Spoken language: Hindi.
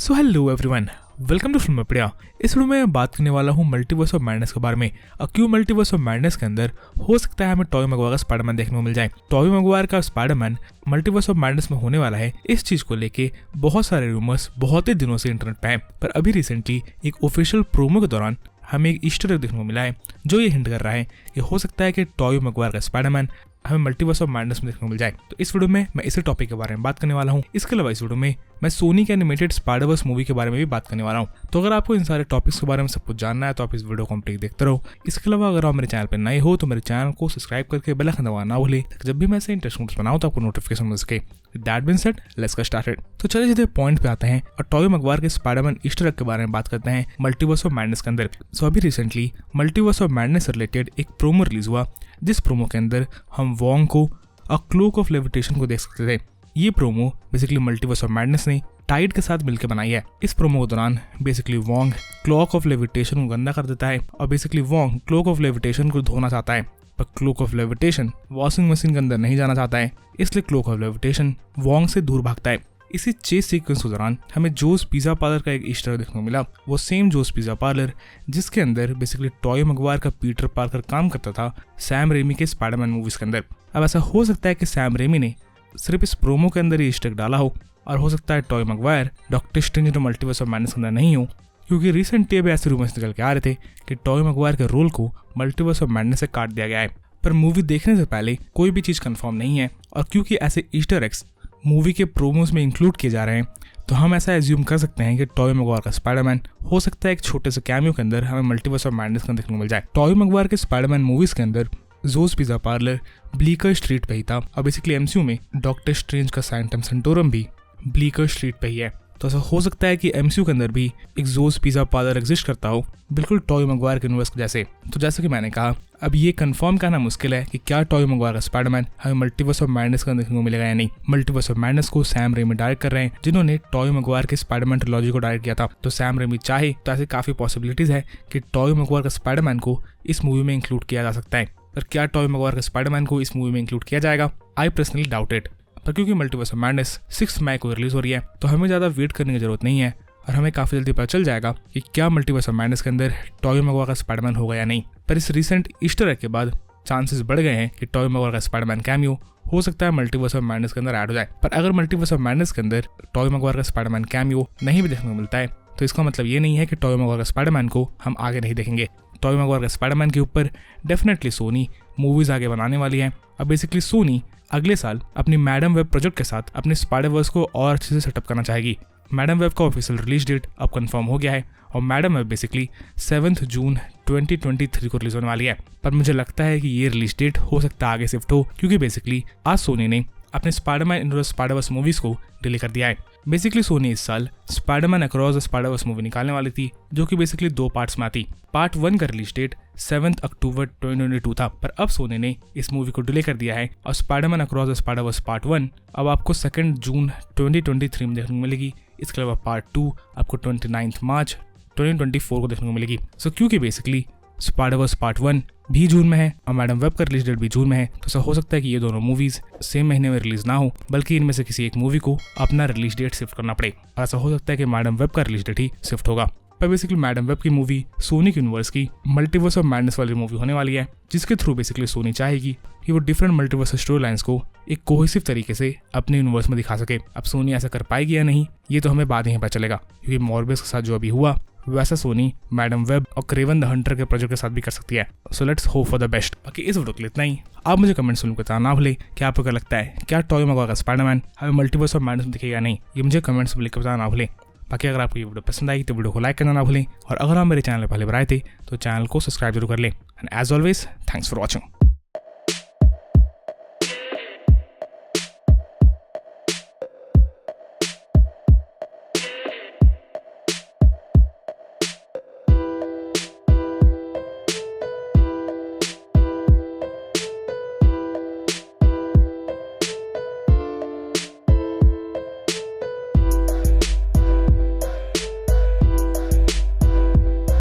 So hello everyone, welcome to Filmopedia. इस वीडियो में मैं बात करने वाला हूँ मल्टीवर्स ऑफ मैडनेस के बारे में। क्यों मल्टीवर्स ऑफ मैडनेस के अंदर हो सकता है हमें टॉबी मैगवायर का स्पाइडरमैन देखने को मिल जाए। टॉबी मैगवायर का स्पाइडरमैन मल्टीवर्स ऑफ मैडनेस में होने वाला है। इस चीज को लेके बहुत सारे रूमर्स बहुत ही दिनों से इंटरनेट पे हैं, पर अभी रिसेंटली एक ऑफिशियल प्रोमो के दौरान हमें एक ईस्टर एग देखने को मिला है जो ये हिंट कर रहा है कि हो सकता है कि टॉबी मैगवायर का स्पाइडरमैन हमें मल्टीवर्स ऑफ मैडनेस में देखने को मिल जाए। तो इस वीडियो में मैं इसी टॉपिक के बारे में बात करने वाला हूँ। इसके अलावा इस वीडियो में मैं सोनी के एनिमेटेड स्पाइडरवर्स मूवी के बारे में भी बात करने वाला हूँ। तो अगर आपको इन सारे टॉपिक्स के बारे में सब कुछ जानना है तो आप इस वीडियो को कंप्लीट देखते रहो। इसके अलावा अगर आप मेरे चैनल पर नए हो तो मेरे चैनल को सब्सक्राइब करके बेल आइकन दबाना ना भूलें, जब भी मैं ऐसे इंटरेस्टिंग वीडियोस बनाऊं तो आपको नोटिफिकेशन मिल सके। That being said, let's get started. तो चलिए सीधे पॉइंट पे आते हैं और टॉबी मैगवायर के स्पाइडरमैन ईस्टर एग के बारे में बात करते हैं मल्टीवर्स ऑफ मैडनेस के अंदर। सो अभी रिसेंटली मल्टीवर्स ऑफ मैडनेस से रिलेटेड एक प्रोमो रिलीज हुआ, जिस प्रोमो के अंदर हम वॉन्ग को अ क्लोक ऑफ लेविटेशन को देख सकते थे। ये promo basically Multiverse of Madness ने टाइड के साथ मिलकर बनाई है। इस प्रोमो के दौरान basically Wong cloak of levitation को गंदा कर देता है और basically Wong cloak of levitation को धोना चाहता है, पर cloak of levitation washing machine के अंदर नहीं जाना चाहता है, इसलिए क्लोक ऑफ लेविटेशन वॉन्ग से दूर भागता है। इसी चेस सीक्वेंस के दौरान हमें जोस पिज़्ज़ा पार्लर का एक ईस्टर एग देखने को मिला। वो सेम जोस पिज़्ज़ा पार्लर जिसके अंदर बेसिकली टॉबी मैगवायर का पीटर पार्कर काम करता था सैम रेमी के स्पाइडरमैन मूवीज के अंदर। अब ऐसा हो सकता है कि सैम रेमी ने सिर्फ इस प्रोमो के अंदर ये ईस्टर एग डाला हो, और हो सकता है Toby Maguire doctor strange multiverse of madness के अंदर नहीं हो, क्योंकि रिसेंटली अभी ऐसे रूमर्स निकल के आ रहे थे कि टॉबी मैगवायर के रोल को मल्टीवर्स ऑफ मैडनेस से काट दिया गया है। पर मूवी देखने से पहले कोई भी चीज़ कंफर्म नहीं है, और क्योंकि ऐसे ईस्टर एग्स मूवी के प्रोमोज में इंक्लूड किए जा रहे हैं तो हम ऐसा एज्यूम कर सकते हैं कि टॉबी मैगवायर का स्पाइडरमैन हो सकता है एक छोटे से कैमियो के अंदर हमें मल्टीवर्स ऑफ मैडनेस का देखने को मिल जाए। टॉबी मैगवायर के स्पाइडरमैन मूवीज के अंदर जोस पिज़्ज़ा पार्लर ब्लीकर स्ट्रीट पे ही था, और बेसिकली एमसीयू में डॉक्टर स्ट्रेंज का सैंटम सेंटोरम भी ब्लीकर स्ट्रीट पे ही है। तो ऐसा हो सकता है कि एमसीयू के अंदर भी एक जोस पिज़्ज़ा पार्लर एग्जिस्ट करता हो, बिल्कुल टॉबी मैगवायर के यूनिवर्स जैसे। तो जैसे कि मैंने कहा, अब ये कंफर्म करना मुश्किल है कि क्या टॉबी मैगवायर का स्पाइडरमैन हमें मल्टीवर्स ऑफ मैडनेस का देखने को मिलेगा या नहीं। मल्टीवर्स ऑफ मैडनेस को सैम रेमी डायरेक्ट कर रहे हैं, जिन्होंने टॉबी मैगवायर के स्पाइडरमैन ट्रिलॉजी को डायरेक्ट किया था। तो सैम रेमी चाहे तो ऐसे काफी पॉसिबिलिटीज है कि टॉबी मैगवायर का स्पाइडरमैन को इस मूवी में इंक्लूड किया जा सकता है। पर क्या टॉबी मैगवायर के स्पाइडरमैन को इस मूवी में इंक्लूड किया जाएगा? I personally doubt it. पर क्योंकि मल्टीवर्स ऑफ मैडनेस 6 मई को रिलीज हो रही है तो हमें ज़्यादा वेट करने की जरूरत नहीं है, और हमें काफ़ी जल्दी पता चल जाएगा कि क्या मल्टीवर्स ऑफ मैडनेस के अंदर टॉबी मैगवायर का स्पाइडरमैन होगा या नहीं। पर इस रिसेंट ईस्टर एग के बाद चांसेस बढ़ गए हैं कि टॉबी मैगवायर का स्पाइडरमैन कैमियो हो सकता है मल्टीवर्स ऑफ मैडनेस के अंदर ऐड हो जाए। पर अगर मल्टीवर्स ऑफ मैडनेस के अंदर टॉबी मैगवायर का स्पाइडरमैन कैमियो नहीं भी देखने को मिलता है तो इसका मतलब ये नहीं है कि टॉबी मैगवायर का स्पाइडरमैन को हम आगे नहीं देखेंगे। टॉबी मैगवायर का स्पाइडरमैन के ऊपर डेफिनेटली सोनी मूवीज आगे बनाने वाली है। अब बेसिकली सोनी अगले साल अपनी मैडम वेब प्रोजेक्ट के साथ अपने स्पाइडरवर्स को और अच्छे से सेटअप करना चाहेगी। मैडम वेब का ऑफिशियल रिलीज डेट अब कंफर्म हो गया है, और मैडम वेब बेसिकली 7 जून 2023 को रिलीज होने वाली है। पर मुझे लगता है कि ये रिलीज डेट हो सकता है आगे शिफ्ट हो, क्योंकि बेसिकली आज सोनी ने अपने Spiderman into the Spider-Verse movies को डिले कर दिया है। बेसिकली सोनी इस साल Spiderman across the Spider-Verse movie निकालने वाली थी, जो कि बेसिकली 2 पार्ट्स में आती। पार्ट 1 का रिलीज डेट 7 अक्टूबर 2022 था, पर अब सोनी ने इस मूवी को डिले कर दिया है, और Spiderman across the Spider-Verse part 1 अब आपको 2 जून 2023 में देखने को मिलेगी। इसके अलावा पार्ट 2 आपको 29 मार्च 2024 को देखने को मिलेगी। सो क्योंकि बेसिकली स्पाइडरवर्स पार्ट 1 भी जून में है और मैडम वेब का रिलीज डेट भी जून में है, तो ऐसा हो सकता है कि ये दोनों मूवीज सेम महीने में रिलीज ना हो, बल्कि इनमें से किसी एक मूवी को अपना रिलीज डेट शिफ्ट करना पड़े। और ऐसा हो सकता है कि मैडम वेब का रिलीज डेट ही शिफ्ट होगा। पर बेसिकली मैडम वेब की मूवी सोनी यूनिवर्स की मल्टीवर्स ऑफ मैडनेस वाली मूवी होने वाली है, जिसके थ्रू बेसिकली सोनी चाहेगी कि वो डिफरेंट मल्टीवर्स स्टोरी लाइंस को एक कोहेसिव तरीके से अपने यूनिवर्स में दिखा सके। अब सोनी ऐसा कर पाएगी या नहीं ये तो हमें बाद ही पता चलेगा, क्योंकि मॉर्बियस के साथ जो अभी हुआ वैसा सोनी मैडम वेब और क्रेवन द हंटर के प्रोजेक्ट के साथ भी कर सकती है। So let's hope for the best. बाकी इस वीडियो के लिए इतना ही। आप मुझे कमेंट्स में बताना ना भूलें कि आपको क्या लगता है, क्या टॉबी मैगवायर का स्पाइडरमैन हमें मल्टीवर्स ऑफ मैडनेस में दिखेगा या नहीं। ये मुझे कमेंट्स में लिख कर बताना ना भूलें। बाकी अगर आपको ये वीडियो पसंद आई तो वीडियो को लाइक करना ना भूलें, और अगर आप मेरे चैनल पर पहले बार आए थे तो चैनल को सब्सक्राइब जरूर कर लें। And as always, thanks for watching.